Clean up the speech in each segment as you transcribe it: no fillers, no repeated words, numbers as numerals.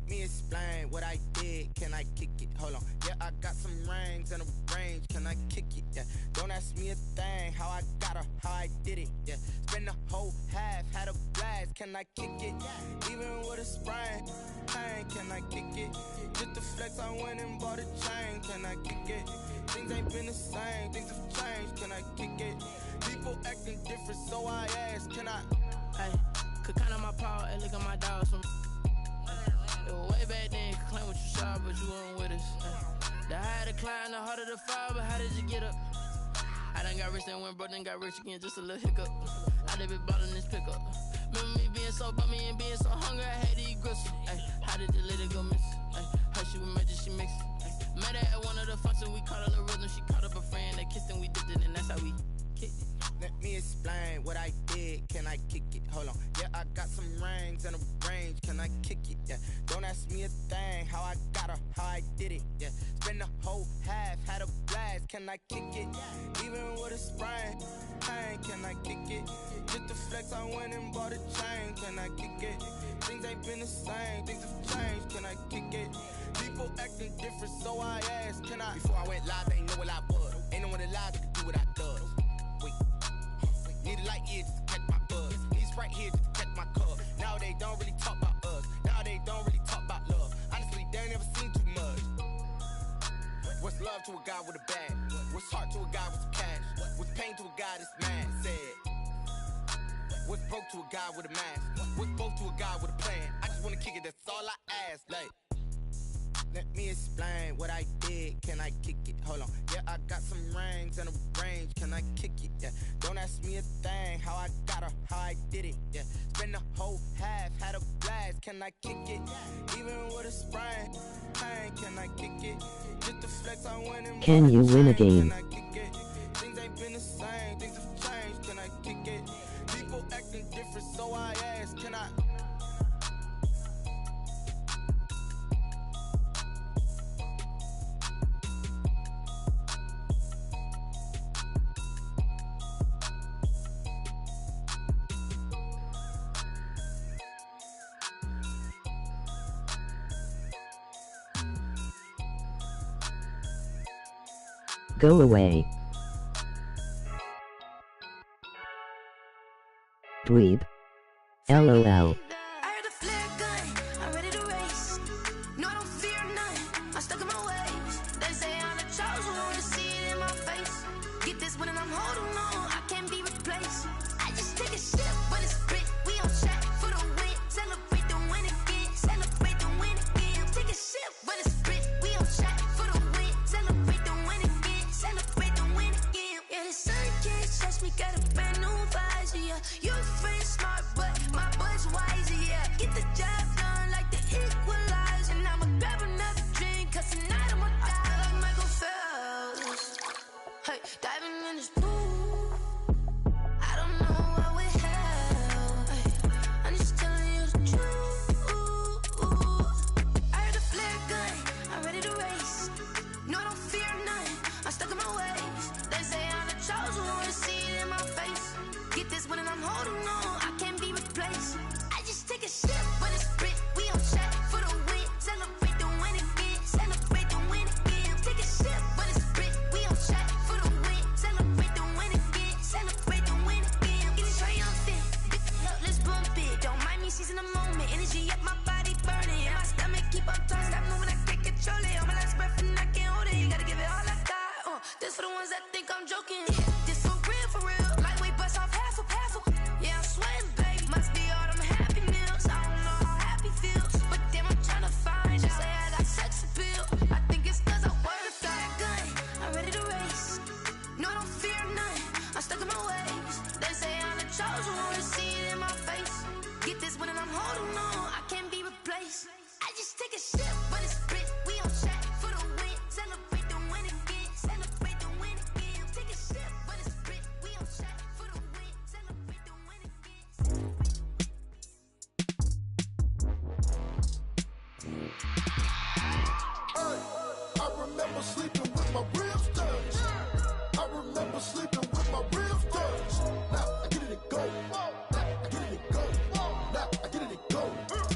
Let me explain what I did. Can I kick it? Hold on. Yeah, I got some rings and a range. Can I kick it? Yeah. Don't ask me a thing. How I got her, how I did it. Yeah. Spend the whole half, had a blast. Can I kick it? Even with a sprain. Pain, can I kick it? Just the flex, I went and bought a chain. Can I kick it? Things ain't been the same. Things have changed. Can I kick it? People acting different, so I ask. Can I? Hey, could count on my power and look at my dogs from. It was way back then, could claim what you saw, but you weren't with us. The higher the climb, the harder the fall, but how did you get up? I done got rich, then went broke, then got rich again, just a little hiccup. I done been ballin' this pickup. Remember me being so bummy and being so hungry, I had to eat gristle. Ay, how did the lady go miss? Ay, how she was magic, she mixed. Met her at one of the functions, we caught a little rhythm, she caught up a friend, they kissed and we dipped it, and that's how we kicked it. Let me explain what I did. Can I kick it? Hold on. Yeah, I got some rings and a range. Can I kick it? Yeah. Don't ask me a thing. How I got her, how I did it. Yeah. Spend the whole half, had a blast. Can I kick it? Even with a sprain. Pain, can I kick it? Just the flex, I went and bought a chain. Can I kick it? Things ain't been the same. Things have changed. Can I kick it? People acting different, so I asked. Can I? Before I went live, they ain't know what I was. Ain't no one alive that could do what I does. Need a light here just to catch my buzz. Need Sprite here just to catch my cup. Now they don't really talk about us. Now they don't really talk about love. Honestly, they ain't never seen too much. What's love to a guy with a bag? What's heart to a guy with some cash? What's pain to a guy that's mad? Said. What's broke to a guy with a mask? What's both to a guy with a plan? I just wanna kick it, that's all I ask. Like, let me explain what I did. Can I kick it? Hold on. Yeah, I got some rings and a range. Can I kick it? Yeah. Don't ask me a thing. How I got her, how I did it. Yeah. Spend the whole half, had a blast. Can I kick it? Even with a sprain. Pain, can I kick it? Just the flex, I went and can you win a game? Can I kick it? Things ain't been the same. Things have changed. Can I kick it? People acting different, so I ask. Can I? Go away. Dweeb. LOL. Sleeping with my ribs touched. I remember sleeping with my ribs touched. Now I get it to go. Now I get it to go. Now I get it to go.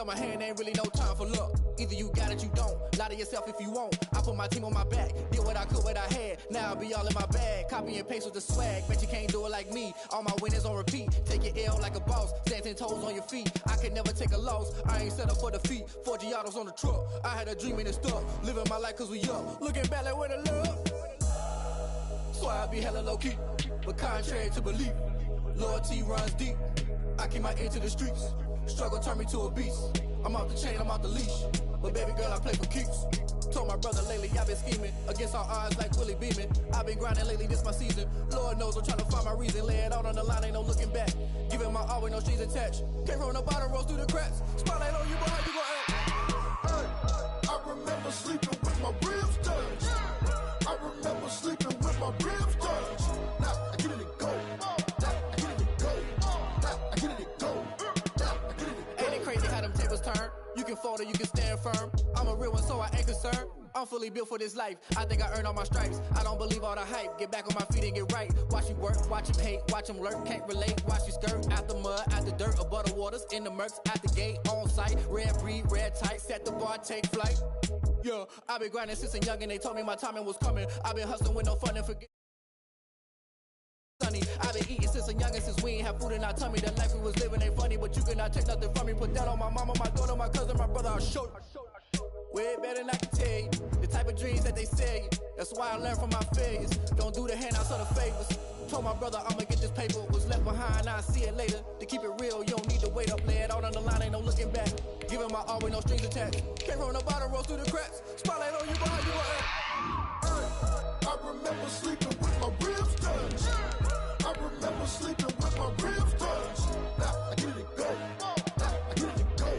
my hand, ain't really no time for luck. Either you got it, you don't. Lie to yourself if you won't. I put my team on my back. Did what I could, what I had. Now I'll be all in my bag. Copy and paste with the swag. Bet you can't do it like me. All my winners on repeat. Take your L like a boss. Stand 10 toes on your feet. I can never take a loss. I ain't set up for defeat. 4 Giottos on the truck. I had a dream and it stuck. Living my life cause we up. Looking back like where the love. So I be hella low key. But contrary to belief, loyalty runs deep. I keep my ear to the streets. Struggle turned me to a beast. I'm off the chain, I'm off the leash. But baby girl, I play for keeps. Told my brother lately, I've been scheming. Against all odds like Willie Beeman. I've been grinding lately, this my season. Lord knows I'm trying to find my reason. Lay it out on the line, ain't no looking back. Giving my all with no strings attached. Came from the bottom, rose through the cracks. Spotlight on you, boy, how you gon' act? Hey, I remember sleeping with my ribs touched. I remember sleeping with my ribs touched. Now I get it and go. Now I get it and go. Now I get it and go. Now I get it and go. Ain't it crazy how them tables turn? You can fold or you can stand firm. I'm a real one, so I ain't concerned. I'm fully built for this life. I think I earned all my stripes. I don't believe all the hype. Get back on my feet and get right. Watch you work, watch him hate, watch him lurk. Can't relate, watch you skirt. Out the mud, out the dirt, above the waters, in the murks, at the gate, on site. Red breed, red tight, set the bar, take flight. Yeah, I've been grinding since a young and they told me my timing was coming. I've been hustling with no fun and forget. I've been eating since a youngin', since we ain't have food in our tummy. The life we was living ain't funny, but you cannot take nothing from me. Put that on my mama, my daughter, my cousin, my brother, I'll show you. Way better than I can tell you. The type of dreams that they sell you. That's why I learned from my failures. Don't do the handouts or the favors. Told my brother I'ma get this paper. Was left behind, I'll see it later. To keep it real, you don't need to wait up. Lay it out on the line, ain't no looking back. Giving my all with no strings attached. Came from the bottom, rose through the cracks. Spotlight on you, boy, how you gon' act? I remember sleeping with my ribs touched. I remember sleeping with my ribs touched. Now I get it and go. Now I get it and go.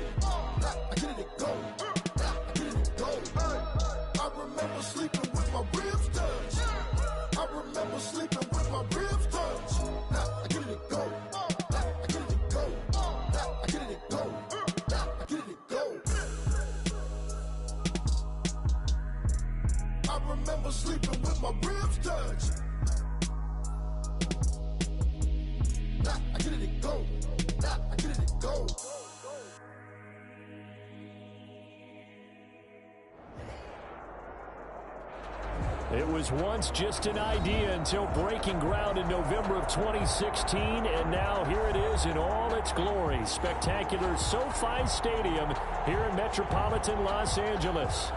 Now I get it and go. Now I get it and go. I remember sleeping with my ribs touched. I remember sleeping with my ribs touched. Now I get it and go. Now I get it and go. Now I get it and go. Now I get it and go. I remember sleeping with my ribs touched. Now I get it and go. Now I get it and go. It was once just an idea until breaking ground in November of 2016, and now here it is in all its glory. Spectacular SoFi Stadium here in metropolitan Los Angeles.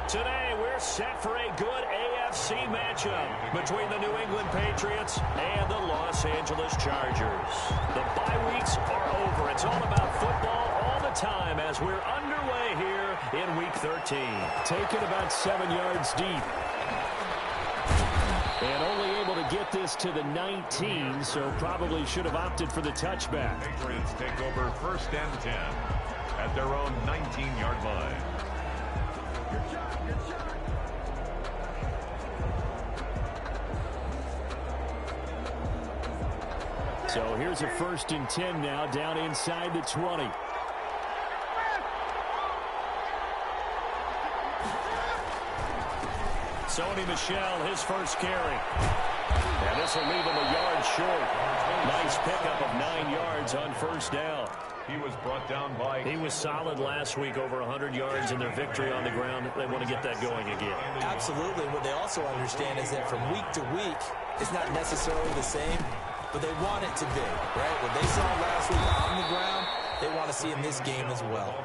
Today, we're set for a good AFC matchup between the New England Patriots and the Los Angeles Chargers. The bye weeks are over. It's all about football all the time as we're underway here in Week 13. Taken about 7 yards deep. And only able to get this to the 19, so probably should have opted for the touchback. Patriots take over 1st and 10 at their own 19-yard line. So here's a 1st and 10 now, down inside the 20. Sony Michel, his first carry. And this will leave him a yard short. Nice pickup of 9 yards on 1st down. He was brought down by... He was solid last week, over 100 yards in their victory on the ground. They want to get that going again. Absolutely. What they also understand is that from week to week, it's not necessarily the same, but they want it to be, right? What they saw last week on the ground, they want to see in this game as well.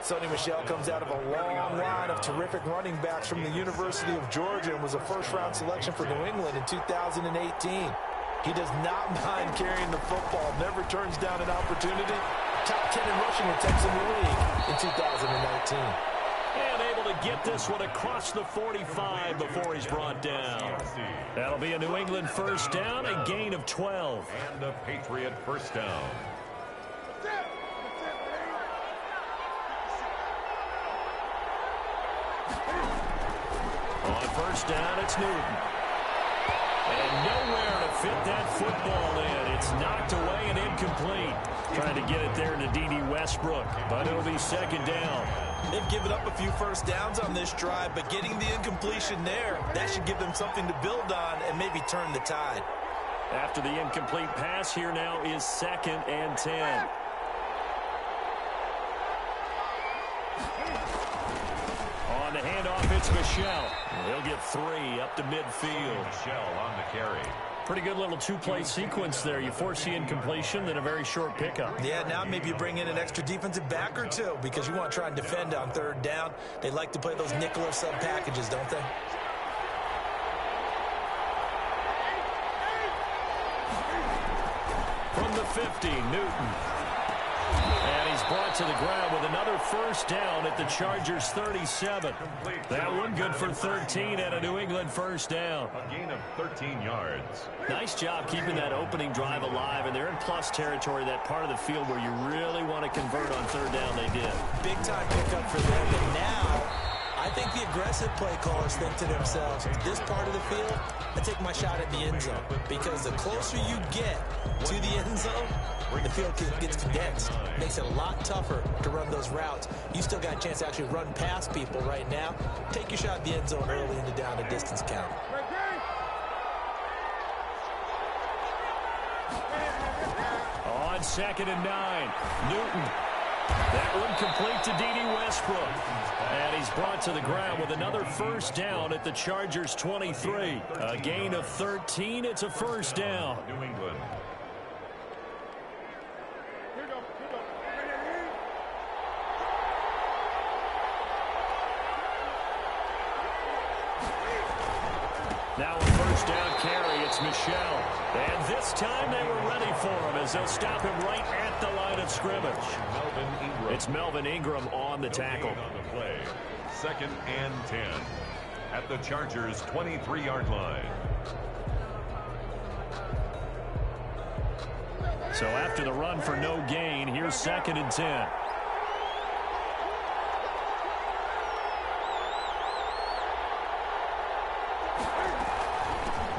Sony Michel comes out of a long line of terrific running backs from the University of Georgia and was a first-round selection for New England in 2018. He does not mind carrying the football, never turns down an opportunity. Top 10 in rushing attempts in the league in 2019. And able to get this one across the 45 before he's brought down. That'll be a New England 1st down, a gain of 12. And a Patriot 1st down. On 1st down, it's Newton. And nowhere to fit that football in. It's knocked away and incomplete. Trying to get it there to D.D. Westbrook, but it'll be 2nd down. They've given up a few 1st downs on this drive, but getting the incompletion there, that should give them something to build on and maybe turn the tide. After the incomplete pass, here now is 2nd and 10. On the handoff, it's Michel. He'll get 3 up to midfield. Michel on the carry. Pretty good little two-play sequence there. You force the incompletion, then a very short pickup. Yeah, now maybe you bring in an extra defensive back or two because you want to try and defend on third down. They like to play those nickel or sub packages, don't they? From the 50, Newton. And he's brought to the ground with another first down at the Chargers' 37. That one good for 13 and a New England first down. A gain of 13 yards. Nice job keeping that opening drive alive, and they're in plus territory, that part of the field where you really want to convert on third down. They did. Big time pickup for them, and now I think the aggressive play callers think to themselves, this part of the field, I take my shot at the end zone, because the closer you get to the end zone, the field gets condensed. Makes it a lot tougher to run those routes. You still got a chance to actually run past people right now. Take your shot at the end zone early in the down and distance count. On 2nd and 9, Newton. That one complete to D.D. Westbrook. And he's brought to the ground with another first down at the Chargers' 23. A gain of 13. It's a first down. New England. Now a first down carry, it's Michel. And this time they were ready for him as they'll stop him right at the line of scrimmage. It's Melvin Ingram on the tackle. On the play. 2nd and 10 at the Chargers' 23-yard line. So after the run for no gain, here's 2nd and 10.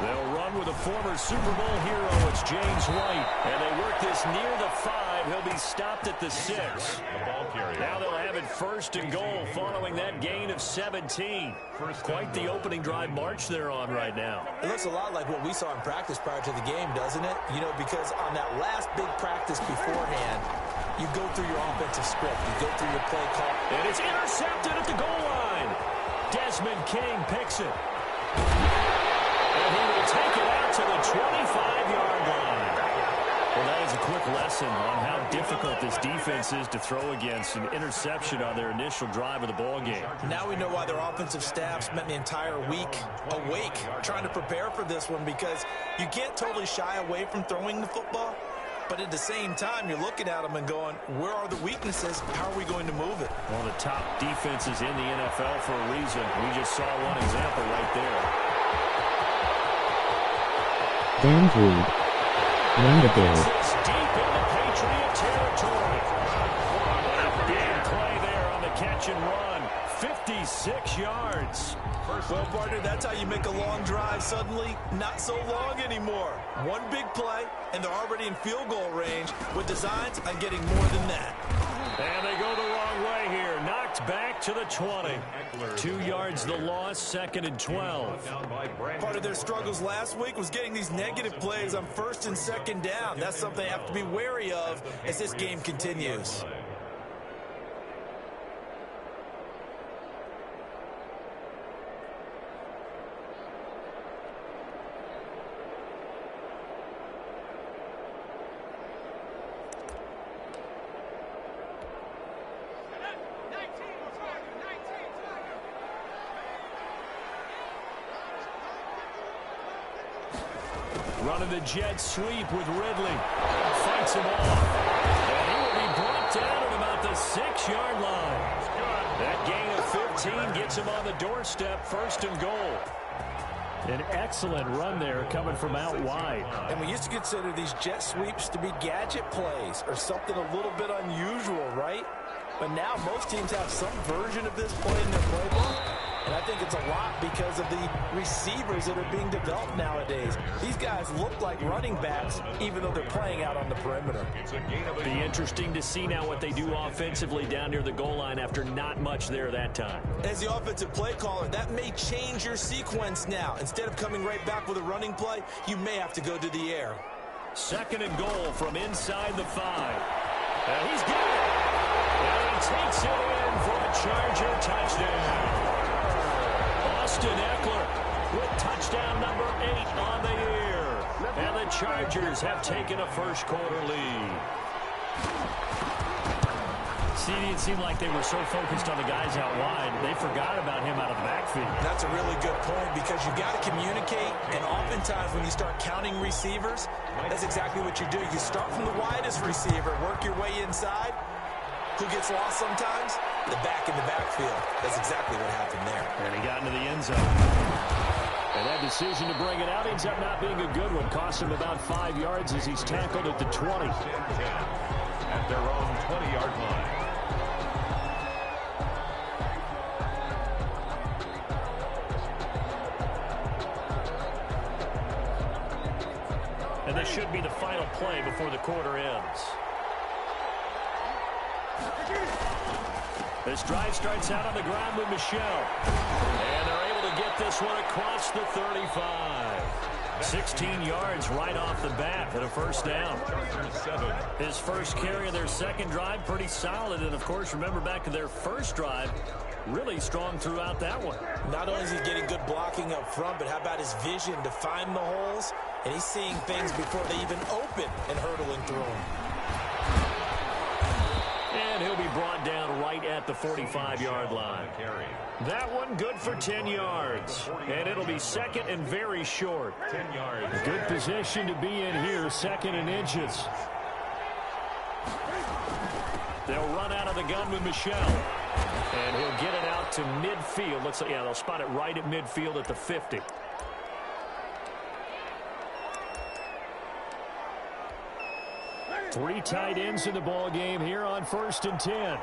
They'll run with a former Super Bowl hero. It's James White. And they work this near the 5. He'll be stopped at the 6. The ball carrier. Now they'll have it 1st and goal following that gain of 17. Quite the opening drive march they're on right now. It looks a lot like what we saw in practice prior to the game, doesn't it? You know, because on that last big practice beforehand, you go through your offensive script. You go through your play call. And it's intercepted at the goal line. Desmond King picks it. And he will take it out to the 25-yard line. Well, that is a quick lesson on how difficult this defense is to throw against an interception on their initial drive of the ball game. Now we know why their offensive staff spent the entire week awake trying to prepare for this one, because you can't totally shy away from throwing the football. But at the same time, you're looking at them and going, where are the weaknesses? How are we going to move it? One of the top defenses in the NFL for a reason. We just saw one example right there. Dan Reed. Run the ball. Deep into Patriot territory. Big play there on the catch and run. 56 yards. Well, partner, that's how you make a long drive suddenly not so long anymore. One big play, and they're already in field goal range with designs on getting more than that. And they go the wrong way here. Knocked back to the 20. 2 yards the loss, 2nd and 12. Part of their struggles last week was getting these negative plays on 1st and 2nd down. That's something they have to be wary of as this game continues. Running the jet sweep with Ridley. Fights him off. And he will be brought down at about the 6-yard line. That gain of 15 gets him on the doorstep, 1st and goal. An excellent run there coming from out wide. And we used to consider these jet sweeps to be gadget plays or something a little bit unusual, right? But now most teams have some version of this play in their playbook. And I think it's a lot because of the receivers that are being developed nowadays. These guys look like running backs, even though they're playing out on the perimeter. Be interesting to see now what they do offensively down near the goal line after not much there that time. As the offensive play caller, that may change your sequence now. Instead of coming right back with a running play, you may have to go to the air. 2nd and goal from inside the 5. And he's got it. And he takes it in for a Charger touchdown. Austin Eckler with touchdown number 8 on the year. And the Chargers have taken a first-quarter lead. See, it seemed like they were so focused on the guys out wide, they forgot about him out of the backfield. That's a really good point because you've got to communicate, and oftentimes when you start counting receivers, that's exactly what you do. You start from the widest receiver, work your way inside. Who gets lost sometimes? The back in the backfield. That's exactly what happened there. And he got into the end zone. And that decision to bring it out ends up not being a good one. Cost him about 5 yards as he's tackled at the 20. At their own 20-yard line. And this should be the final play before the quarter ends. This drive starts out on the ground with Michel. And they're able to get this one across the 35. 16 yards right off the bat and a first down. His first carry of their second drive, pretty solid. And, of course, remember back to their first drive, really strong throughout that one. Not only is he getting good blocking up front, but how about his vision to find the holes? And he's seeing things before they even open and hurdling through them. And he'll be brought down right at the 45-yard line. That one good for 10 yards. And it'll be second and very short. 10 yards. Good position to be in here, second and inches. They'll run out of the gun with Michel. And he'll get it out to midfield. Looks like, yeah, they'll spot it right at midfield at the 50. Three tight ends in the ball game here on 1st and 10.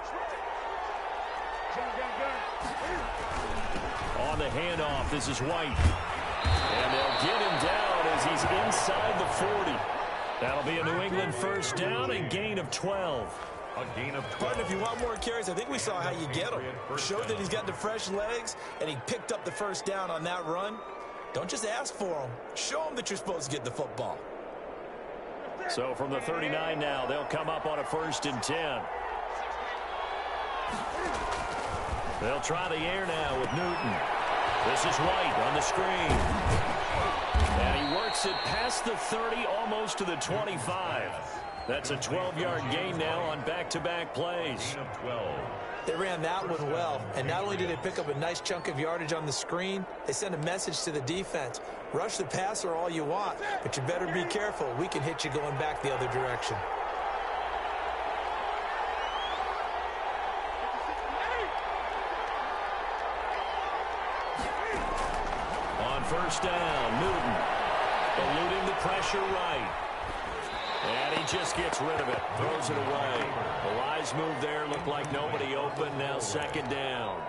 On the handoff, this is White. And they'll get him down as he's inside the 40. That'll be a New England first down and gain of 12. A gain of 12. But if you want more carries, I think we saw how you get him. Showed that he's got the fresh legs, and he picked up the first down on that run. Don't just ask for him. Show him that you're supposed to get the football. So from the 39 now, they'll come up on a 1st and 10. They'll try the air now with Newton. This is White on the screen. And he works it past the 30, almost to the 25. That's a 12-yard gain now on back-to-back plays. Gain of 12. They ran that one well, and not only did they pick up a nice chunk of yardage on the screen, they sent a message to the defense. Rush the passer all you want, but you better be careful. We can hit you going back the other direction. On first down, Newton eluding the pressure right. And he just gets rid of it, throws it away. The wise move there, looked like nobody open, now second down.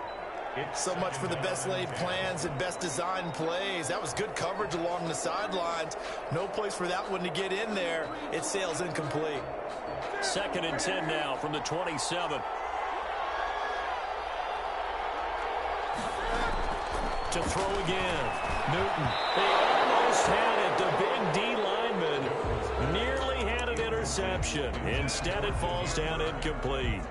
So much for the best laid plans and best designed plays. That was good coverage along the sidelines. No place for that one to get in there. It sails incomplete. 2nd and 10 now from the 27. To throw again. Newton. They almost had it. The big D lineman nearly had an interception. Instead, it falls down incomplete.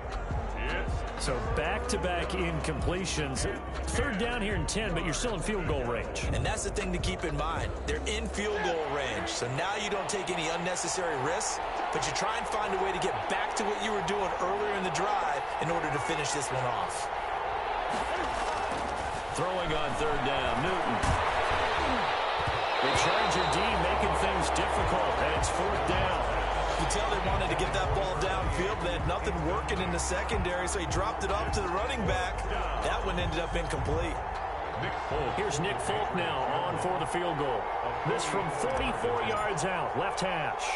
So back-to-back incompletions. 3rd down here in 10, but you're still in field goal range. And that's the thing to keep in mind. They're in field goal range. So now you don't take any unnecessary risks, but you try and find a way to get back to what you were doing earlier in the drive in order to finish this one off. Throwing on 3rd down, Newton. The Charger D making things difficult, and it's 4th down. You can tell they wanted to get that ball downfield. They had nothing working in the secondary, so he dropped it off to the running back. That one ended up incomplete. Here's Nick Folk now on for the field goal. This from 44 yards out, left hash.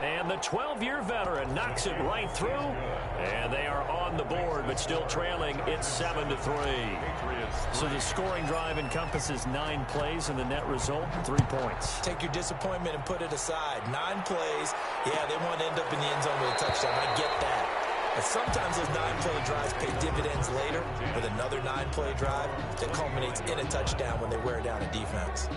And the 12-year veteran knocks it right through. And they are on the board, but still trailing. It's 7-3. So the scoring drive encompasses 9 plays, and the net result, 3 points. Take your disappointment and put it aside. 9 plays. Yeah, they want to end up in the end zone with a touchdown. I get that. But sometimes those 9-play drives pay dividends later with another 9-play drive that culminates in a touchdown when they wear down a defense.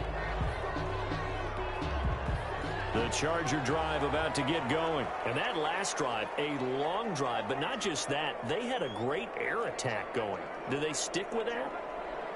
The The Charger drive about to get going. And that last drive, a long drive, but not just that. They had a great air attack going. Do they stick with that?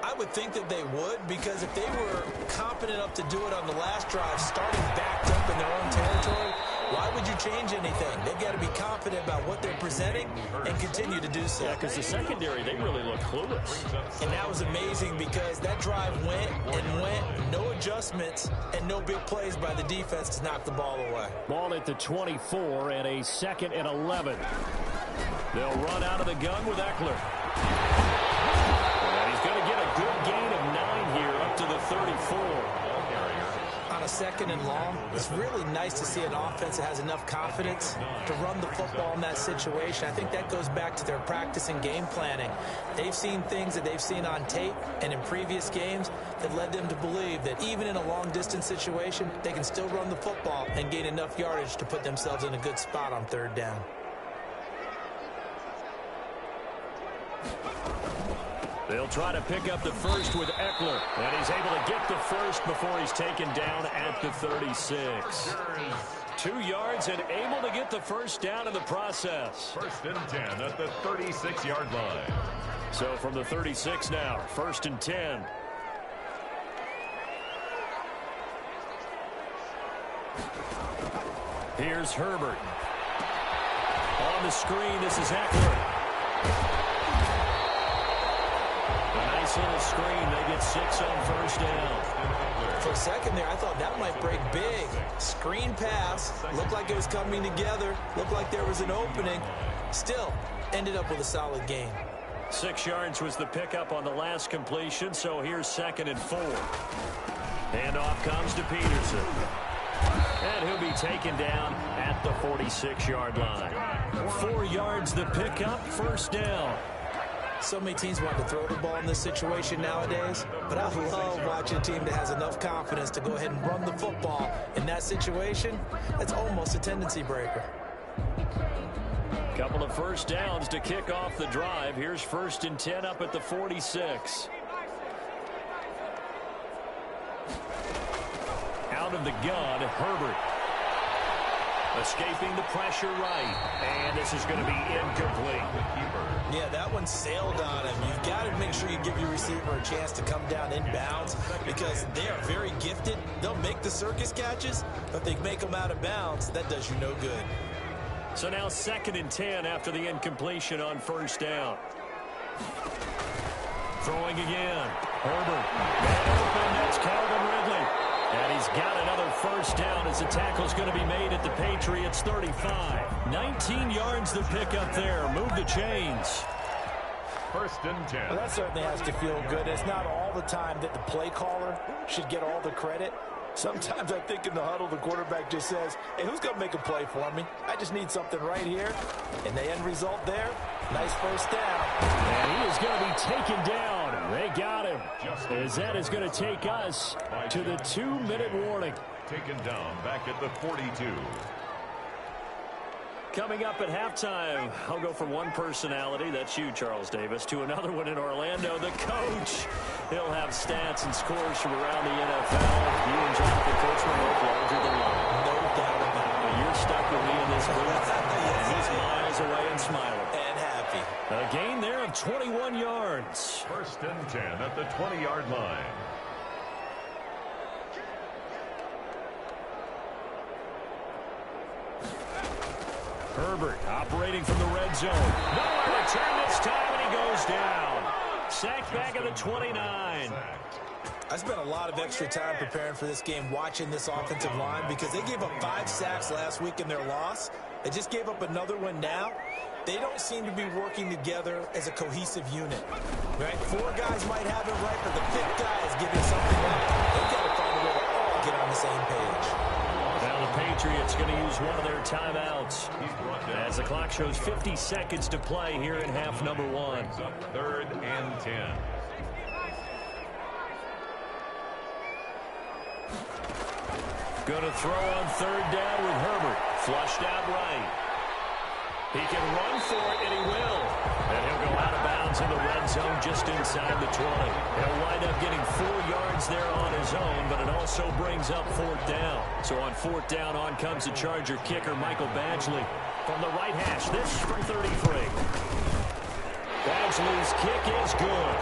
I would think that they would, because if they were confident enough to do it on the last drive, starting backed up in their own territory, why would you change anything? They've got to be confident about what they're presenting and continue to do so. Yeah, because the secondary, they really look clueless. And that was amazing because that drive went and went, no adjustments, and no big plays by the defense to knock the ball away. Ball at the 24 and a 2nd and 11. They'll run out of the gun with Eckler. And he's going to get a good gain of 9 here up to the 34. On a 2nd and long, it's really nice to see an offense that has enough confidence to run the football in that situation. I think that goes back to their practice and game planning. They've seen things that they've seen on tape and in previous games that led them to believe that even in a long-distance situation, they can still run the football and gain enough yardage to put themselves in a good spot on 3rd down. They'll try to pick up the first with Eckler, and he's able to get the first before he's taken down at the 36. 2 yards and able to get the first down in the process. 1st and 10 at the 36-yard line. So from the 36 now, 1st and 10. Here's Herbert. On the screen, this is Eckler. Nice little screen. They get 6 on 1st down. For a second there, I thought that might break big. Screen pass. Looked like it was coming together. Looked like there was an opening. Still, ended up with a solid gain. 6 yards was the pickup on the last completion, so here's 2nd and 4. Handoff comes to Peterson. And he'll be taken down at the 46-yard line. 4 yards the pickup, 1st down. So many teams want to throw the ball in this situation nowadays, but I love watching a team that has enough confidence to go ahead and run the football. In that situation, that's almost a tendency breaker. Couple of 1st downs to kick off the drive. Here's 1st and 10 up at the 46. Out of the gun, Herbert. Escaping the pressure right. And this is going to be incomplete. Yeah, that one sailed on him. You've got to make sure you give your receiver a chance to come down inbounds because they are very gifted. They'll make the circus catches, but they make them out of bounds. That does you no good. So now 2nd and 10 after the incompletion on 1st down. Throwing again. Herbert. Man open, that's Calvin Ridley. And he's got another 1st down as the tackle's going to be made at the Patriots 35. 19 yards the pickup there. Move the chains. 1st and 10. Well, that certainly has to feel good. It's not all the time that the play caller should get all the credit. Sometimes I think in the huddle, the quarterback just says, hey, who's going to make a play for me? I just need something right here. And the end result there, nice 1st down. And he is going to be taken down. They got him. As that is going to take us to the 2-minute warning. Taken down back at the 42. Coming up at halftime, I'll go from one personality, that's you, Charles Davis, to another one in Orlando, the coach. He'll have stats and scores from around the NFL. You and Jonathan Coachman both larger than life. No doubt about it. But you're stuck with me in this booth, and he's miles away and smiling. And happy. A gain there of 21 yards. 1st and 10 at the 20-yard line. Herbert operating from the red zone. Nowhere to turn this time, and he goes down. Sacked back at the 29. I spent a lot of extra time preparing for this game watching this offensive line because they gave up 5 sacks last week in their loss. They just gave up another one now. They don't seem to be working together as a cohesive unit. Right? 4 guys might have it right, but the 5th guy is giving something right. They've got to find a way to all get on the same page. Now the Patriots going to use one of their timeouts as the clock shows 50 seconds to play here in half number 1. 3rd and 10. Going to throw on 3rd down with Herbert. Flushed out right. He can run for it, and he will. And he'll go out of bounds in the red end zone just inside the 20. He'll wind up getting 4 yards there on his own, but it also brings up 4th down. So on 4th down, on comes the Charger kicker, Michael Badgley, from the right hash. This from 33. Badgley's kick is good.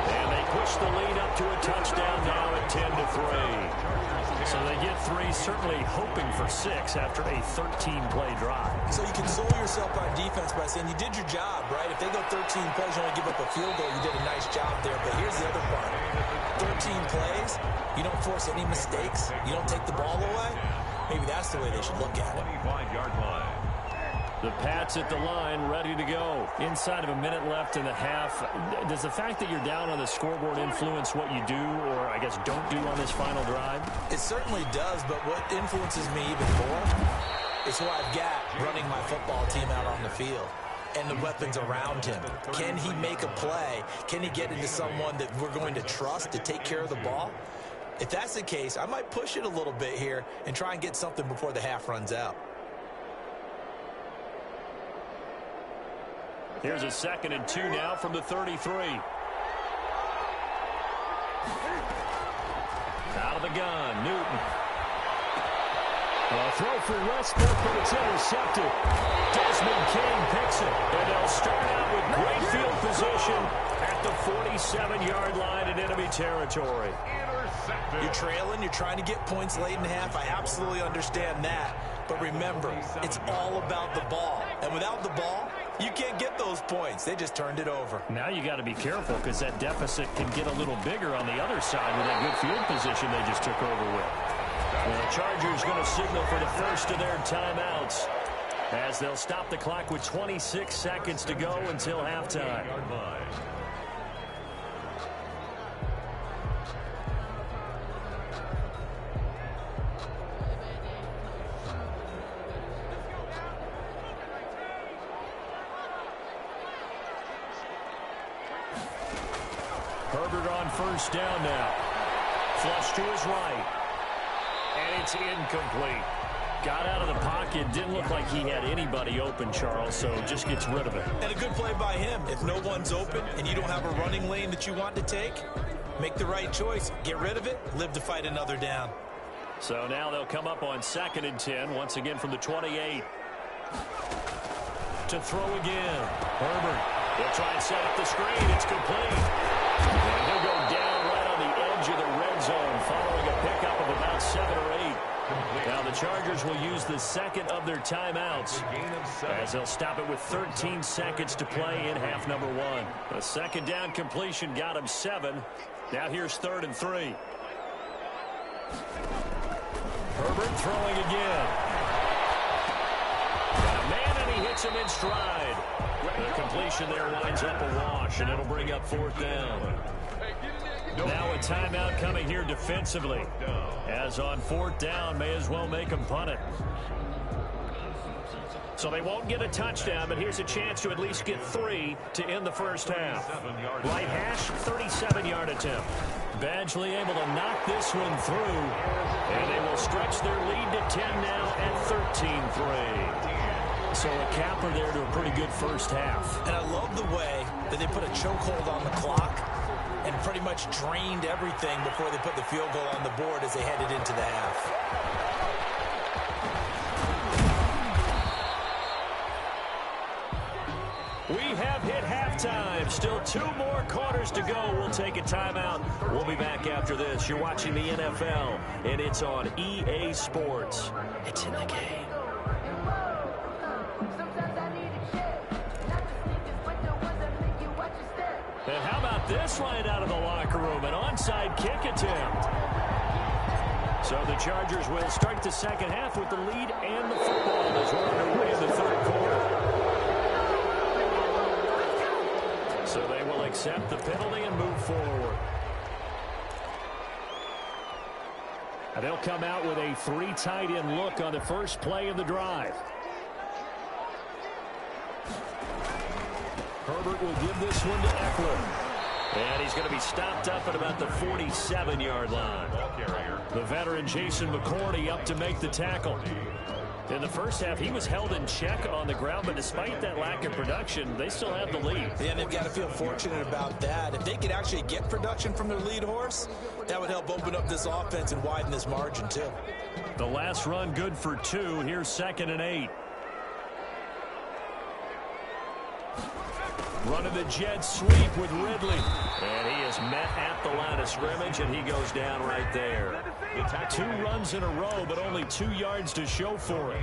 And they push the lead up to a touchdown now at 10-3. So they get 3, certainly hoping for 6 after a 13-play drive. So you console yourself on defense by saying you did your job, right? If they go 13 plays, you only give up a field goal, you did a nice job there. But here's the other part. 13 plays, you don't force any mistakes, you don't take the ball away. Maybe that's the way they should look at it. 25-yard line. The Pats at the line, ready to go. Inside of a minute left in the half. Does the fact that you're down on the scoreboard influence what you do, or I guess don't do on this final drive? It certainly does, but what influences me even more is who I've got running my football team out on the field and the weapons around him. Can he make a play? Can he get into someone that we're going to trust to take care of the ball? If that's the case, I might push it a little bit here and try and get something before the half runs out. Here's a 2nd and 2 now from the 33. Out of the gun, Newton. A throw for Westbrook, but it's intercepted. Desmond King picks it, and they'll start out with great field position at the 47-yard line in enemy territory. You're trailing, you're trying to get points late in the half. I absolutely understand that. But remember, it's all about the ball. And without the ball, you can't get those points. They just turned it over. Now you got to be careful because that deficit can get a little bigger on the other side with that good field position they just took over with. Well, the Chargers going to signal for the first of their timeouts as they'll stop the clock with 26 seconds to go until halftime. Herbert on first down now. Flush to his right. And it's incomplete. Got out of the pocket. Didn't look like he had anybody open, Charles, so just gets rid of it. And a good play by him. If no one's open and you don't have a running lane that you want to take, make the right choice. Get rid of it. Live to fight another down. So now they'll come up on 2nd and 10, once again from the 28. To throw again. Herbert. They'll try and set up the screen. It's complete. And he'll go down right on the edge of the red zone following a pickup of about 7 or 8. Now the Chargers will use the 2nd of their timeouts as they'll stop it with 13 seconds to play in half number 1. A 2nd down completion got him 7. Now here's 3rd and 3. Herbert throwing again. Got a man and he hits him in stride. The completion there winds up a wash, and it'll bring up 4th down. Now a timeout coming here defensively. As on 4th down, may as well make them punt it. So they won't get a touchdown, but here's a chance to at least get 3 to end the first half. Right hash, 37-yard attempt. Badgley able to knock this one through, and they will stretch their lead to 10 now at 13-3. So a capper there to a pretty good first half. And I love the way that they put a chokehold on the clock and pretty much drained everything before they put the field goal on the board as they headed into the half. We have hit halftime. Still 2 more quarters to go. We'll take a timeout. We'll be back after this. You're watching the NFL, and it's on EA Sports. It's in the game. And how about this line out of the locker room? An onside kick attempt. So the Chargers will start the second half with the lead and the football as we're underway in the 3rd quarter. So they will accept the penalty and move forward. And they'll come out with a 3 tight end look on the first play of the drive. Herbert will give this one to Eckler. And he's going to be stopped up at about the 47-yard line. The veteran Jason McCourty up to make the tackle. In the first half, he was held in check on the ground, but despite that lack of production, they still have the lead. Yeah, and they've got to feel fortunate about that. If they could actually get production from their lead horse, that would help open up this offense and widen this margin, too. The last run good for 2. Here's 2nd and 8. Running the jet sweep with Ridley. And he is met at the line of scrimmage, and he goes down right there. 2 runs in a row, but only 2 yards to show for it.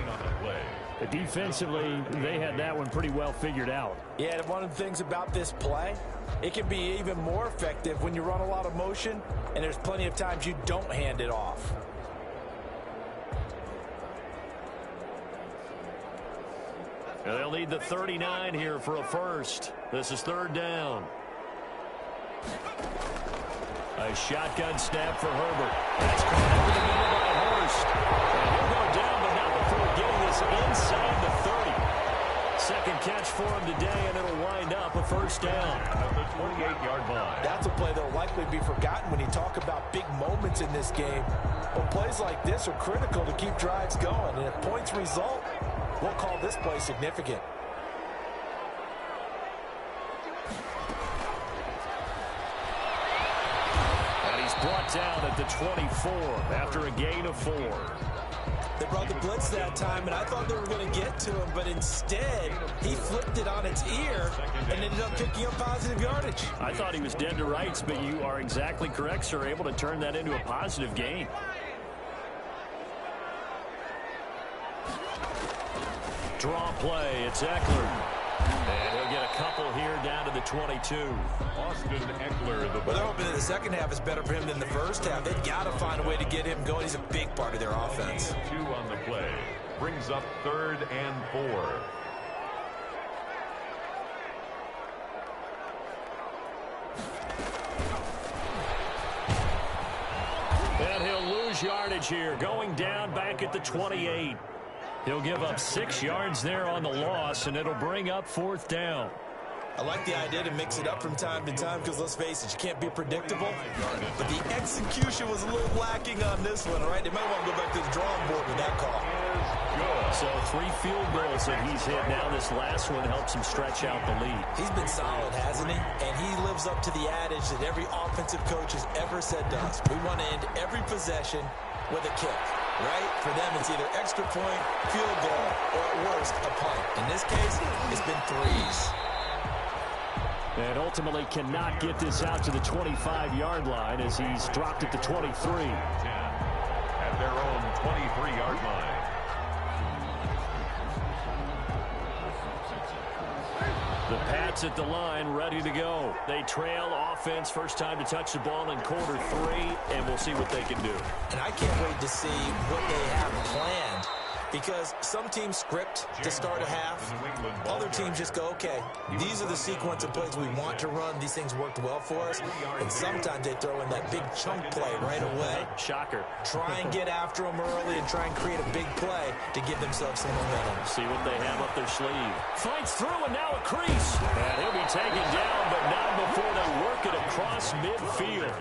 But defensively, they had that one pretty well figured out. Yeah, and one of the things about this play, it can be even more effective when you run a lot of motion, and there's plenty of times you don't hand it off. And they'll need the 39 here for a first. This is 3rd down. A shotgun snap for Herbert. That's caught up in the middle by Hurst. And he'll go down, but not before getting this inside the 30. Second catch for him today, and it'll wind up a first down. At the 28-yard line. That's a play that will likely be forgotten when you talk about big moments in this game. But plays like this are critical to keep drives going. And if points result, we'll call this play significant. And he's brought down at the 24 after a gain of 4. They brought the blitz that time, and I thought they were going to get to him, but instead, he flipped it on its ear and ended up picking up positive yardage. I thought he was dead to rights, but you are exactly correct, sir, able to turn that into a positive gain. Draw play, it's Eckler. And he'll get a couple here down to the 22. Austin Eckler, Well, they're hoping that the second half is better for him than the first half. They've got to find a way to get him going. He's a big part of their offense. 2 on the play. Brings up 3rd and 4. And he'll lose yardage here, going down back at the 28. He'll give up 6 yards there on the loss, and it'll bring up 4th down. I like the idea to mix it up from time to time because, let's face it, you can't be predictable. But the execution was a little lacking on this one, right? They might want to go back to the drawing board with that call. So 3 field goals that he's hit now. This last one helps him stretch out the lead. He's been solid, hasn't he? And he lives up to the adage that every offensive coach has ever said to us. We want to end every possession with a kick. Right? For them, it's either extra point, field goal, or at worst, a punt. In this case, it's been 3s. And ultimately cannot get this out to the 25-yard line as he's dropped at the 23. 10 at their own 23-yard line. The Pats at the line, ready to go. They trail offense, first time to touch the ball in quarter 3, and we'll see what they can do. And I can't wait to see what they have planned, because some teams script to start a half. Other teams just go, okay, these are the sequence of plays we want to run. These things worked well for us. And sometimes they throw in that big chunk play right away. Shocker. Try and get after them early and try and create a big play to give themselves some momentum. See what they have up their sleeve. Fights through, and now a crease. And he'll be taken down, but not before they work it across midfield.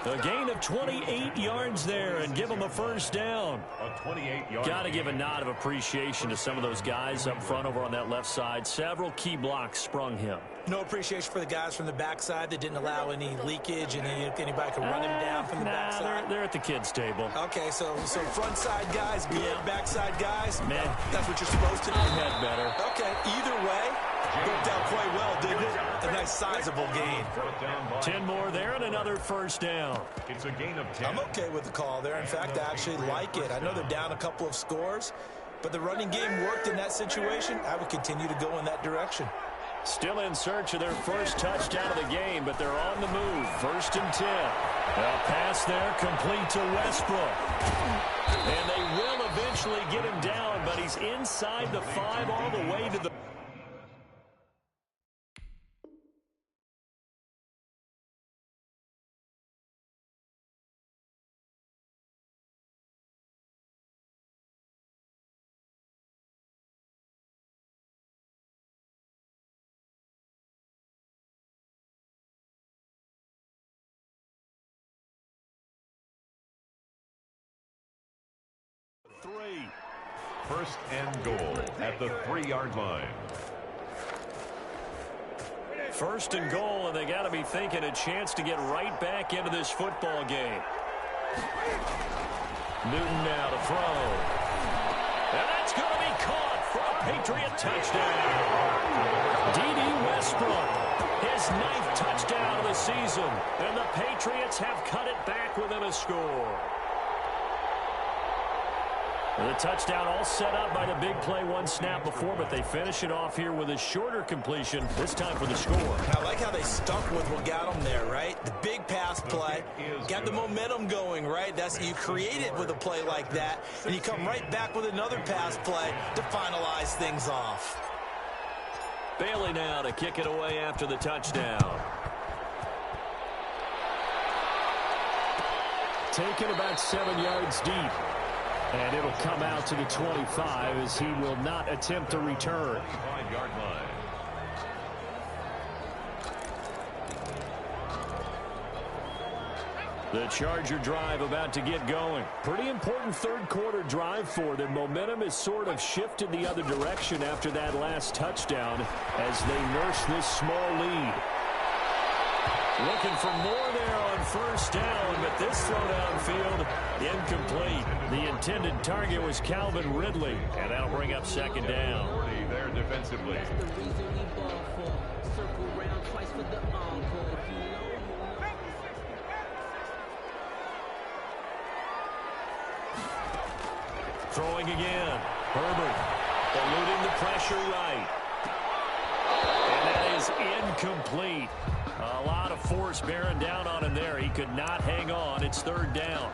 A gain of 28 yards there and give him a first down. A 28-yard. Got to give a nod of appreciation to some of those guys up front over on that left side. Several key blocks sprung him. No appreciation for the guys from the backside that didn't allow any leakage and anybody could run him down from the backside. They're at the kids' table. Okay, so front side guys, good. Yeah. Backside guys, man, that's what you're supposed to do. Had better. Okay, either way, worked out quite well, didn't it? A nice sizable gain. 10 more there and another first down. It's a gain of 10. I'm okay with the call there. In fact, I actually like it. I know they're down a couple of scores, but the running game worked in that situation. I would continue to go in that direction. Still in search of their first touchdown of the game, but they're on the move. 1st and 10. A pass there complete to Westbrook. And they will eventually get him down, but he's inside the 5 all the way to the... first and goal at the 3-yard line. First and goal, and they got to be thinking a chance to get right back into this football game. Newton now to throw. And that's going to be caught for a Patriot touchdown. D.D. Westbrook, his 9th touchdown of the season, and the Patriots have cut it back within a score. The touchdown all set up by the big play one snap before, but they finish it off here with a shorter completion, this time for the score. I like how they stuck with what got them there, right? The big pass play, got the momentum going, right? That's you create it with a play like that, and you come right back with another pass play to finalize things off. Bailey now to kick it away after the touchdown. Taken about 7 yards deep. And it'll come out to the 25 as he will not attempt to return. 5-yard line. The Charger drive about to get going. Pretty important third quarter drive for them. Momentum has sort of shifted the other direction after that last touchdown as they nurse this small lead. Looking for more there on first down, but this throw downfield incomplete. The intended target was Calvin Ridley, and that'll bring up second down. There defensively. Throwing again. Herbert eluding the pressure right. And that is incomplete. A lot of force bearing down on him there. He could not hang on. It's third down.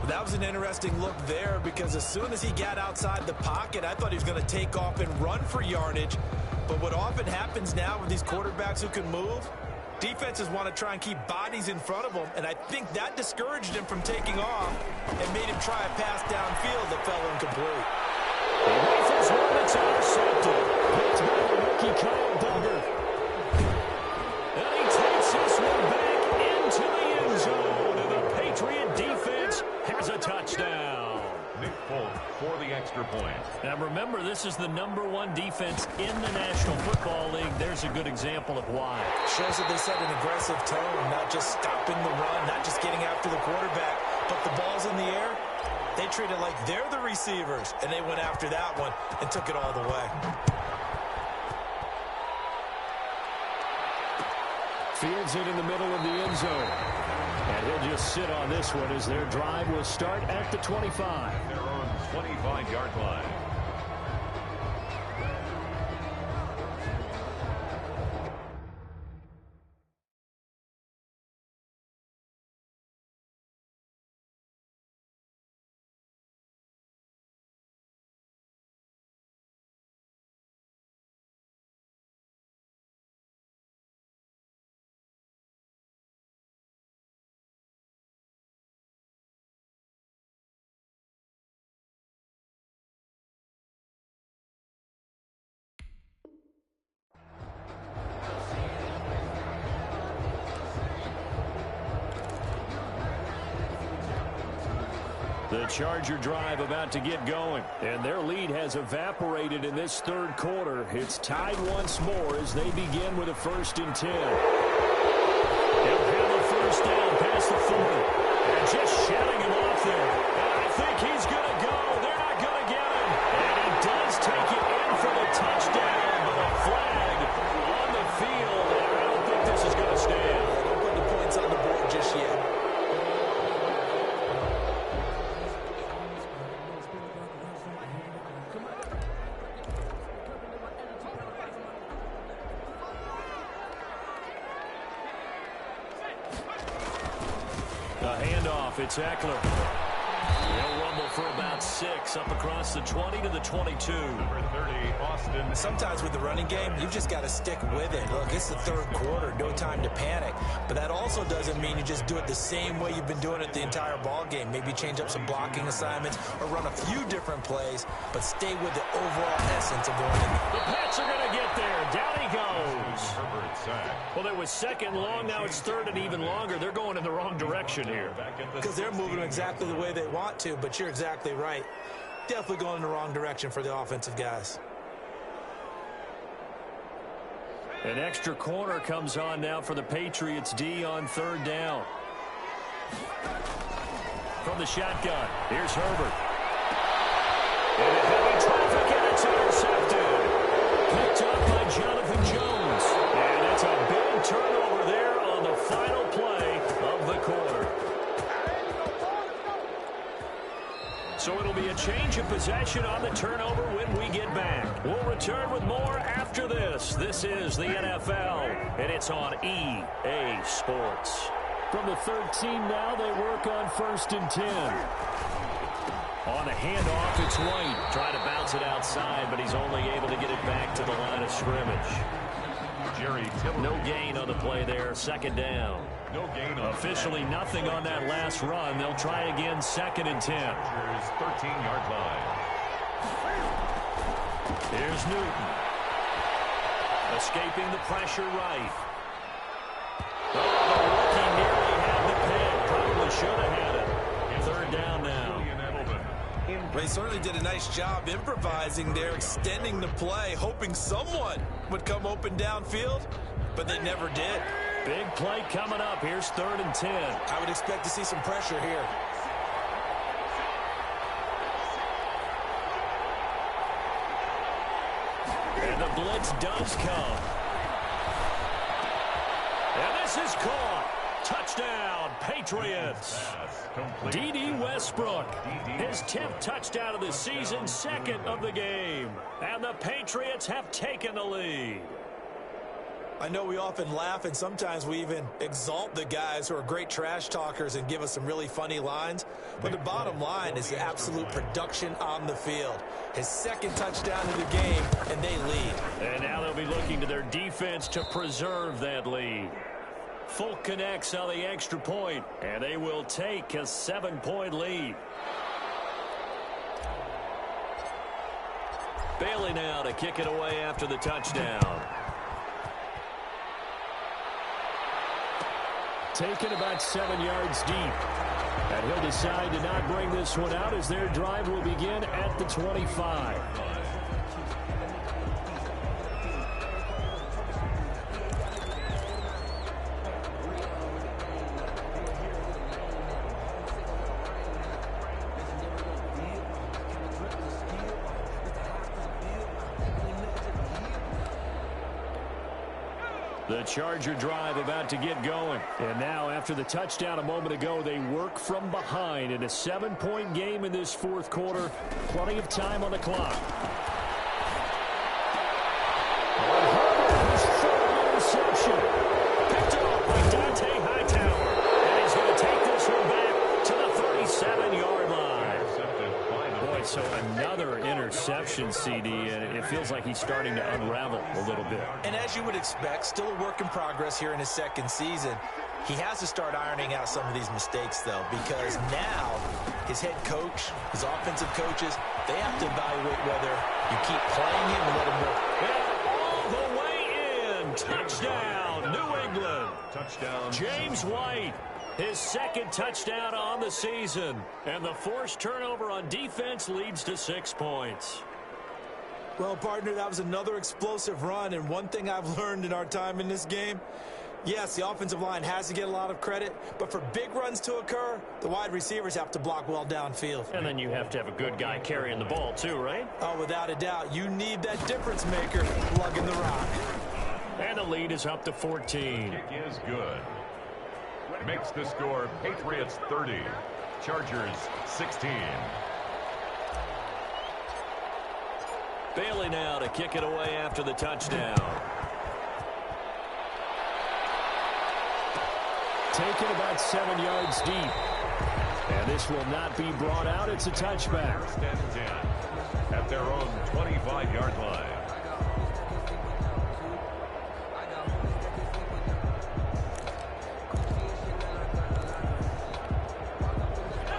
That was an interesting look there because as soon as he got outside the pocket, I thought he was going to take off and run for yardage. But what often happens now with these quarterbacks who can move, defenses want to try and keep bodies in front of them, and I think that discouraged him from taking off and made him try a pass downfield that fell incomplete. He rifles one that's intercepted. Picked by the rookie Kyle Duggar. And he takes this one back into the end zone, and the Patriot defense has a touchdown. Nick Folk for the extra point. Now remember, this is the #1 defense in the National Football League. There's a good example of why. Shows that they set an aggressive tone, not just stopping the run, not just getting after the quarterback, but the ball's in the air. They treat it like they're the receivers, and they went after that one and took it all the way. Fields it in the middle of the end zone. And he'll just sit on this one as their drive will start at the 25. Their own 25-yard line. The Charger drive about to get going, and their lead has evaporated in this third quarter. It's tied once more as they begin with a 1st and 10. They'll have a first down past the 40, and just shutting him off there. And I think he's going to go. They're not going to get him. And he does take it in for the touchdown, but a flag on the field, and I don't think this is going to stand. Don't put the points on the board just yet. It's Eckler. He'll rumble for about 6 up across the 20 to the 22. Number 30, Austin. Sometimes with the running game, you've just got to stick with it. Look, it's the third quarter, no time to panic. But that also doesn't mean you just do it the same way you've been doing it the entire ball game. Maybe change up some blocking assignments or run a few different plays, but stay with the overall essence of going in. The Pats are going to get there. Down he goes. Well, it was second long. Now it's third and even longer. They're going in the wrong direction here. Because they're moving exactly the way they want to, but you're exactly right. definitely going in the wrong direction for the offensive guys. An extra corner comes on now for the Patriots D on 3rd down. From the shotgun, here's Herbert. In heavy traffic, and it's intercepted. Picked up by Jonathan Jones. And it's a big turnover there on the final play of the quarter. So it'll be a change of possession on the turnover when we get back. We'll return with more after this. This is the NFL, and it's on EA Sports. From the 13 now, they work on 1st and 10. On the handoff, it's White. Trying to bounce it outside, but he's only able to get it back to the line of scrimmage. No gain on the play there. 2nd down. No gain on officially nothing on that last run. They'll try again 2nd and 10. 13-yard line. Here's Newton. Escaping the pressure right. Oh, the rookie nearly had the pick. Probably should have had it. 3rd down now. They certainly did a nice job improvising there, extending the play, hoping someone would come open downfield, but they never did. Big play coming up. Here's 3rd and 10. I would expect to see some pressure here. And the blitz does come. And this is caught. Touchdown, Patriots. D.D. Westbrook, his 10th touchdown of the season, 2nd of the game. And the Patriots have taken the lead. I know we often laugh, and sometimes we even exalt the guys who are great trash talkers and give us some really funny lines. But the bottom line is the absolute production on the field. His 2nd touchdown of the game, and they lead. And now they'll be looking to their defense to preserve that lead. Folk connects on the extra point, and they will take a 7-point lead. Bailey now to kick it away after the touchdown. Taken about 7 yards deep. And he'll decide to not bring this one out as their drive will begin at the 25. The Charger drive about to get going. And now, after the touchdown a moment ago, they work from behind in a 7-point game in this 4th quarter. Plenty of time on the clock. Interception. Picked up by Dante Hightower. And he's going to take this one back to the 37-yard line. Boy, so another interception, CD, and it feels like he's starting to unravel a little bit. And as you would expect, still a work in progress here in his 2nd season. He has to start ironing out some of these mistakes, though, because now his head coach, his offensive coaches, they have to evaluate whether you keep playing him and let him work. And all the way in. Touchdown, New England. Touchdown. James White. His 2nd touchdown on the season. And the forced turnover on defense leads to 6 points. Well, partner, that was another explosive run. And one thing I've learned in our time in this game, yes, the offensive line has to get a lot of credit. But for big runs to occur, the wide receivers have to block well downfield. And then you have to have a good guy carrying the ball too, right? Oh, without a doubt. You need that difference maker lugging the rock. And the lead is up to 14. Kick is good. Makes the score Patriots 30, Chargers 16. Bailey now to kick it away after the touchdown. Taken about 7 yards deep. And this will not be brought out. It's a touchback. 1st and 10 at their own 25-yard line.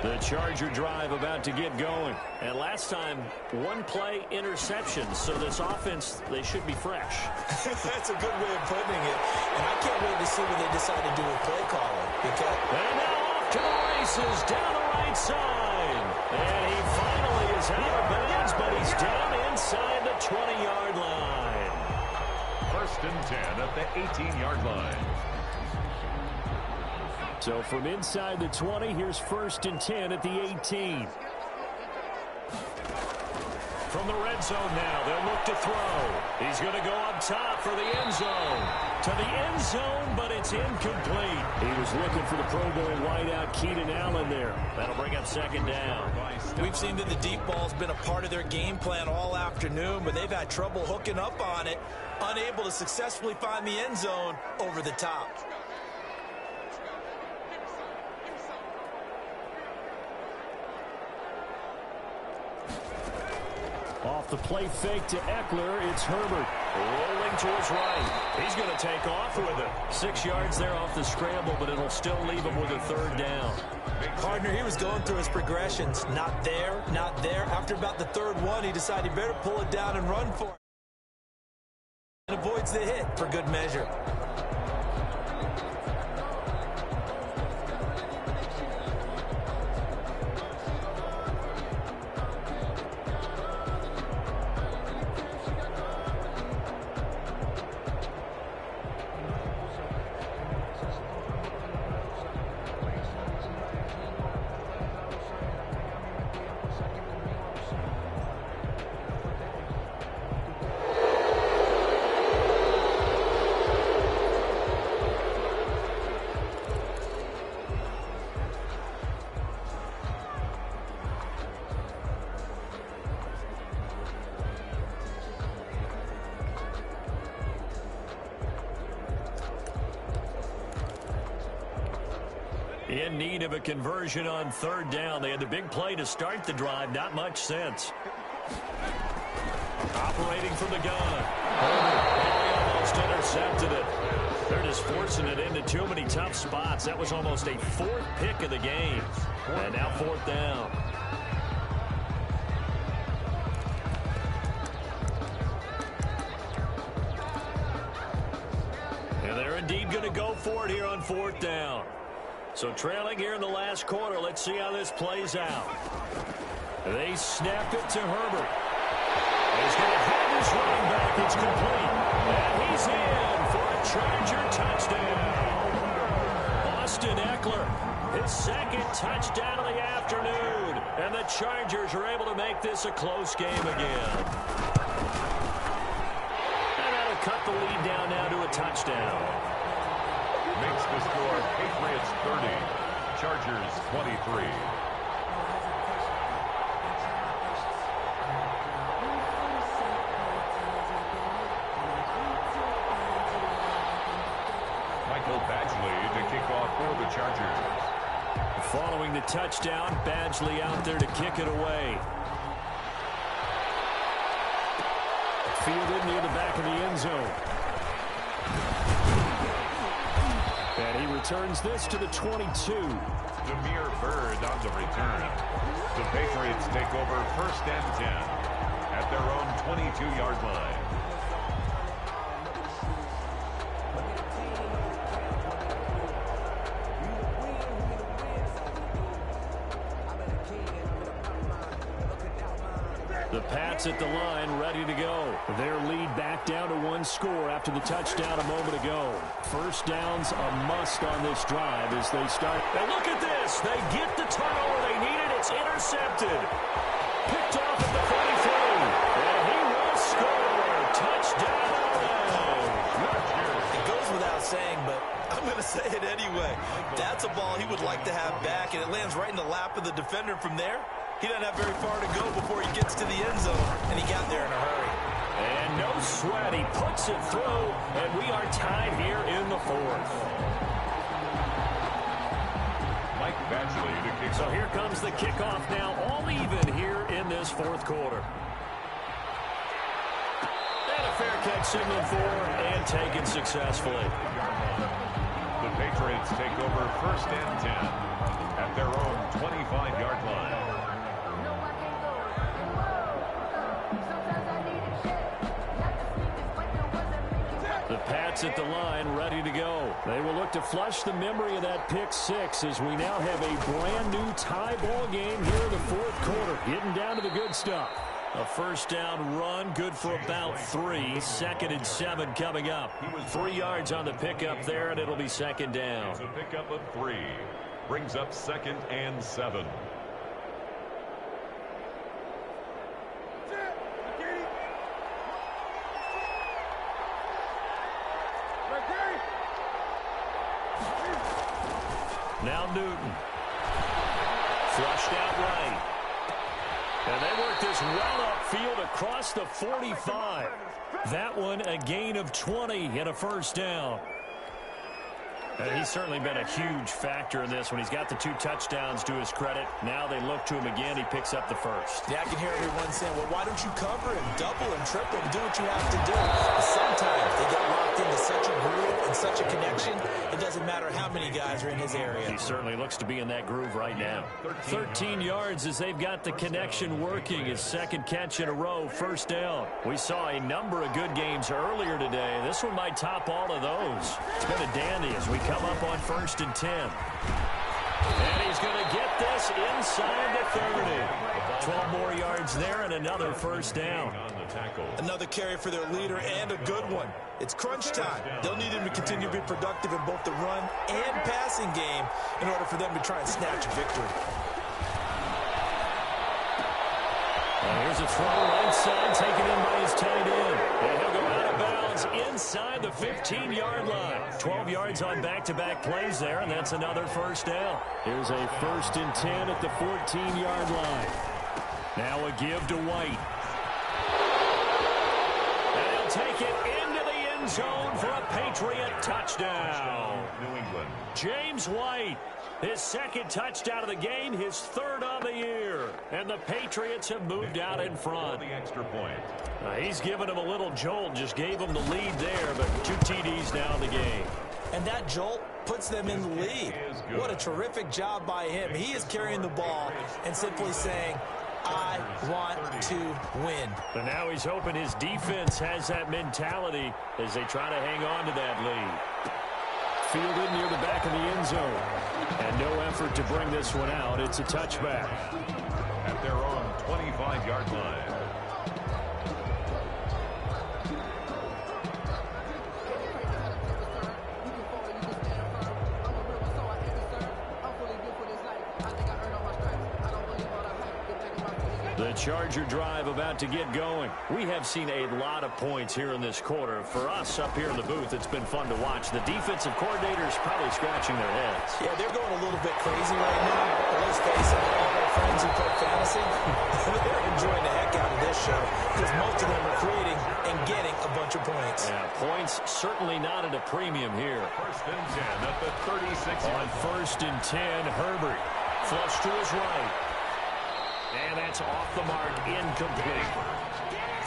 The Charger drive about to get going. And last time, 1-play interception. So this offense, they should be fresh. That's a good way of putting it. And I can't wait to see what they decide to do with play calling. And now off to the races down the right side. And he finally is out of bounds, but he's down inside the 20-yard line. 1st and 10 at the 18-yard line. So from inside the 20, here's 1st and 10 at the 18. From the red zone now, they'll look to throw. He's going to go up top for the end zone. To the end zone, but it's incomplete. He was looking for the Pro Bowl wideout Keenan Allen there. That'll bring up 2nd down. We've seen that the deep ball's been a part of their game plan all afternoon, but they've had trouble hooking up on it, unable to successfully find the end zone over the top. Off the play fake to Eckler, it's Herbert. Rolling to his right. He's going to take off with it. 6 yards there off the scramble, but it'll still leave him with a 3rd down. Partner, he was going through his progressions. Not there, not there. After about the 3rd one, he decided he better pull it down and run for it. And avoids the hit for good measure. In need of a conversion on 3rd down. They had the big play to start the drive. Not much sense. Operating from the gun. He almost intercepted it. They're just forcing it into too many tough spots. That was almost a 4th pick of the game. And now 4th down. And they're indeed going to go for it here on 4th down. So trailing here in the last quarter. Let's see how this plays out. They snap it to Herbert. He's going to have his running back. It's complete. And he's in for a Charger touchdown. Austin Eckler, his 2nd touchdown of the afternoon. And the Chargers are able to make this a close game again. And that'll cut the lead down now to a touchdown. Makes the score Patriots 30, Chargers 23. Michael Badgley to kick off for the Chargers. Following the touchdown, Badgley out there to kick it away. Fielded near the back of the end zone. And he returns this to the 22. Damiere Byrd on the return. The Patriots take over 1st and 10 at their own 22-yard line. The Pats at the line, ready to go. Their lead back down to 1 score after the touchdown a moment ago. 1st down's a must on this drive as they start. And look at this. They get the turnover they needed. It's intercepted. Picked off at the 43. And he will score. Touchdown. It goes without saying, but I'm going to say it anyway. That's a ball he would like to have back, and it lands right in the lap of the defender from there. He doesn't have very far to go before he gets to the end zone, and he got there in a hurry. And no sweat. He puts it through, and we are tied here in the 4th. Mike Badgley to kick off. So here comes the kickoff now, all even here in this 4th quarter. And a fair catch signal for and taken successfully. The Patriots take over 1st and 10 at their own 25-yard line. The Pats at the line, ready to go. They will look to flush the memory of that pick six as we now have a brand-new tie ball game here in the fourth quarter. Getting down to the good stuff. A first down run, good for about 3. 2nd and 7 coming up. 3 yards on the pickup there, and it'll be second down. It's a pickup of 3. Brings up 2nd and 7. Now Newton. Flushed out right. And they work this well upfield across the 45. That one a gain of 20 and a first down. And he's certainly been a huge factor in this when he's got the 2 touchdowns to his credit. Now they look to him again. He picks up the first. Yeah, I can hear everyone saying, well, why don't you cover him, double him, triple him, do what you have to do. But sometimes they get locked into such a groove and such a connection, it doesn't matter how many guys are in his area. He certainly looks to be in that groove right now. 13 yards as they've got the connection working. His 2nd catch in a row, first down. We saw a number of good games earlier today. This one might top all of those. It's been a dandy as we come up on 1st and 10. And he's going to get this inside the 30. 12 more yards there and another first down. Another carry for their leader and a good one. It's crunch time. They'll need him to continue to be productive in both the run and passing game in order for them to try and snatch a victory. And here's a throw right side taken in by his tight end. And he'll go out of bounds inside the 15-yard line. 12 yards on back-to-back plays there, and that's another first down. Here's a 1st and 10 at the 14-yard line. Now a give to White. And he'll take it into the end zone for a Patriot touchdown. New England. James White. His 2nd touchdown of the game, his 3rd on the year. And the Patriots have moved out in front. The extra point. He's given him a little jolt, just gave him the lead there, but 2 TDs now in the game. And that jolt puts them in the lead. What a terrific job by him. He is carrying the ball and simply saying, I want to win. But now he's hoping his defense has that mentality as they try to hang on to that lead. Fielded near the back of the end zone. And no effort to bring this one out. It's a touchback. At their own 25-yard line. The Charger drive about to get going. We have seen a lot of points here in this quarter. For us up here in the booth, it's been fun to watch. The defensive coordinators probably scratching their heads. Yeah, they're going a little bit crazy right now. But let's face it, all our friends who play fantasy, they're enjoying the heck out of this show because most of them are creating and getting a bunch of points. Yeah, points certainly not at a premium here. 1st and 10 at the 36. On 1st and 10, Herbert. Flush to his right. And that's off the mark, incomplete.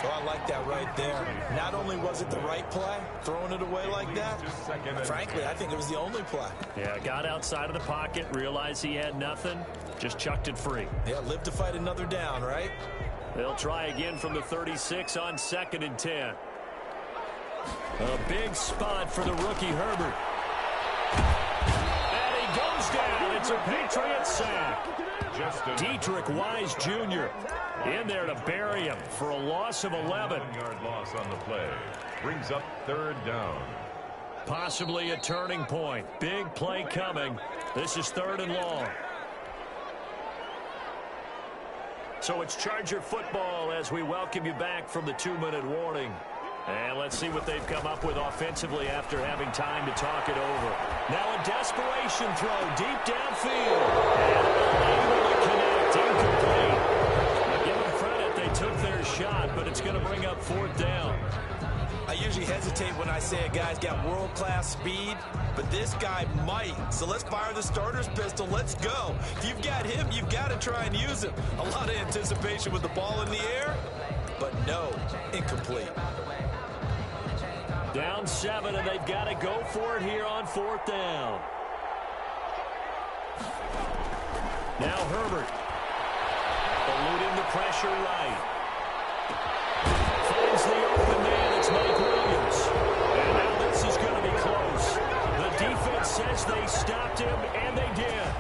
So I like that right there. Not only was it the right play, throwing it away like that, frankly, I think it was the only play. Yeah, got outside of the pocket, realized he had nothing, just chucked it free. Yeah, live to fight another down, right? They'll try again from the 36 on 2nd and 10. A big spot for the rookie Herbert. And he goes down. It's a Patriot sack. Dietrich Wise Jr. in there to bury him for a loss of 11. 1-yard loss on the play. Brings up 3rd down. Possibly a turning point. Big play coming. This is 3rd and long. So it's Charger football as we welcome you back from the 2-minute warning. And let's see what they've come up with offensively after having time to talk it over. Now a desperation throw deep downfield. And able to connect, incomplete. I give them credit, they took their shot, but it's going to bring up 4th down. I usually hesitate when I say a guy's got world-class speed, but this guy might. So let's fire the starter's pistol. Let's go. If you've got him, you've got to try and use him. A lot of anticipation with the ball in the air, but no, incomplete. Down 7, and they've got to go for it here on 4th down. Now Herbert. Eluding the pressure right. Finds the open man. It's Mike Williams. And now this says they stopped him, and they did.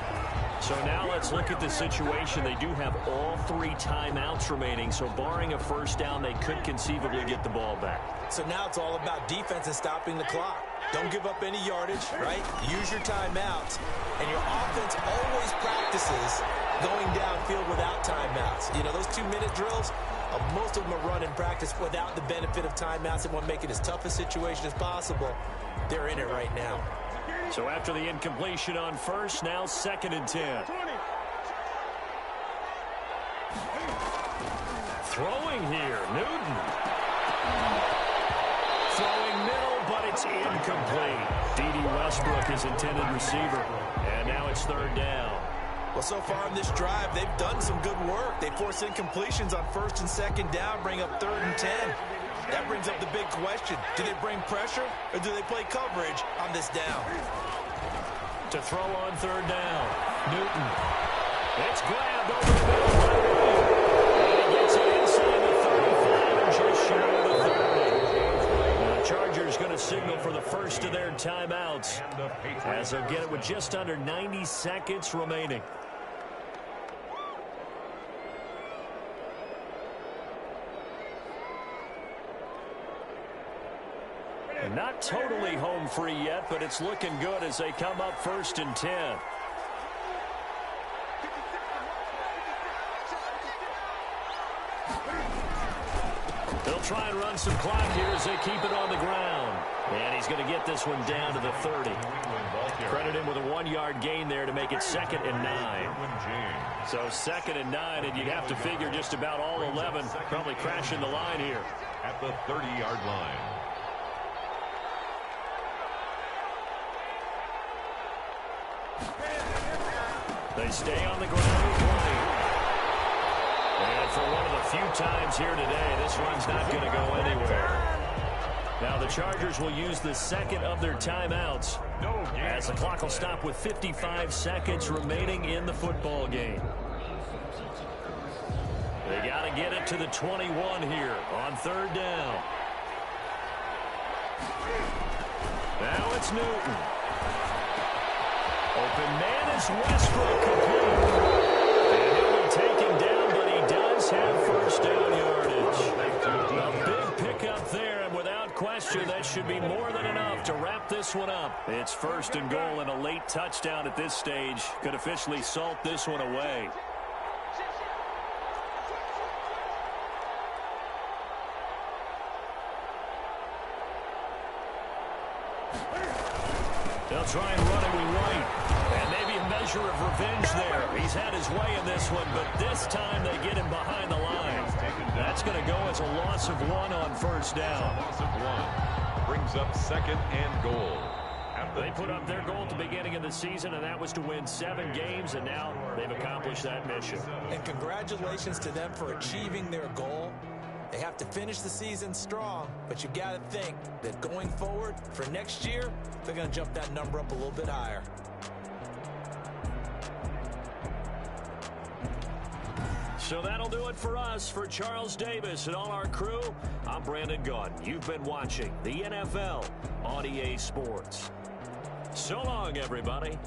So now let's look at the situation. They do have all 3 timeouts remaining, so barring a first down, they could conceivably get the ball back. So now it's all about defense and stopping the clock. Don't give up any yardage, right? Use your timeouts. And your offense always practices going downfield without timeouts. You know, those 2-minute drills, most of them are run in practice without the benefit of timeouts. They want to make it as tough a situation as possible. They're in it right now. So after the incompletion on first, now 2nd and 10. Throwing here, Newton. Throwing middle, but it's incomplete. D.D. Westbrook is intended receiver. And now it's 3rd down. Well, so far in this drive, they've done some good work. They force incompletions on 1st and 2nd down, bring up 3rd and 10. That brings up the big question. Do they bring pressure or do they play coverage on this down? To throw on 3rd down. Newton. It's grabbed over the middle by Williams. And he gets it inside the 35 and just short of the 30. And the Chargers going to signal for the first of their timeouts as they'll get it with just under 90 seconds remaining. Not totally home free yet, but it's looking good as they come up 1st and 10. They'll try and run some clock here as they keep it on the ground. And he's going to get this one down to the 30. Credit him with a 1-yard gain there to make it 2nd and 9. So 2nd and 9, and you'd have to figure just about all 11 probably crashing the line here. At the 30-yard line. They stay on the ground and play. And for one of the few times here today, this run's not going to go anywhere. Now the Chargers will use the 2nd of their timeouts as the clock will stop with 55 seconds remaining in the football game. They got to get it to the 21 here on 3rd down. Now it's Newton. Open man is Westbrook complete. And he'll be taken down, but he does have first down yardage. A big pickup there, and without question, that should be more than enough to wrap this one up. It's 1st and goal, and a late touchdown at this stage could officially salt this one away. They'll try and run it with White. And maybe a measure of revenge there. He's had his way in this one, but this time they get him behind the line. That's going to go as a loss of 1 on 1st down. Loss of 1 brings up 2nd and goal. They put up their goal at the beginning of the season, and that was to win 7 games, and now they've accomplished that mission. And congratulations to them for achieving their goal. They have to finish the season strong, but you got to think that going forward for next year, they're going to jump that number up a little bit higher. So that'll do it for us. For Charles Davis and all our crew, I'm Brandon Gaudin. You've been watching the NFL on EA Sports. So long, everybody.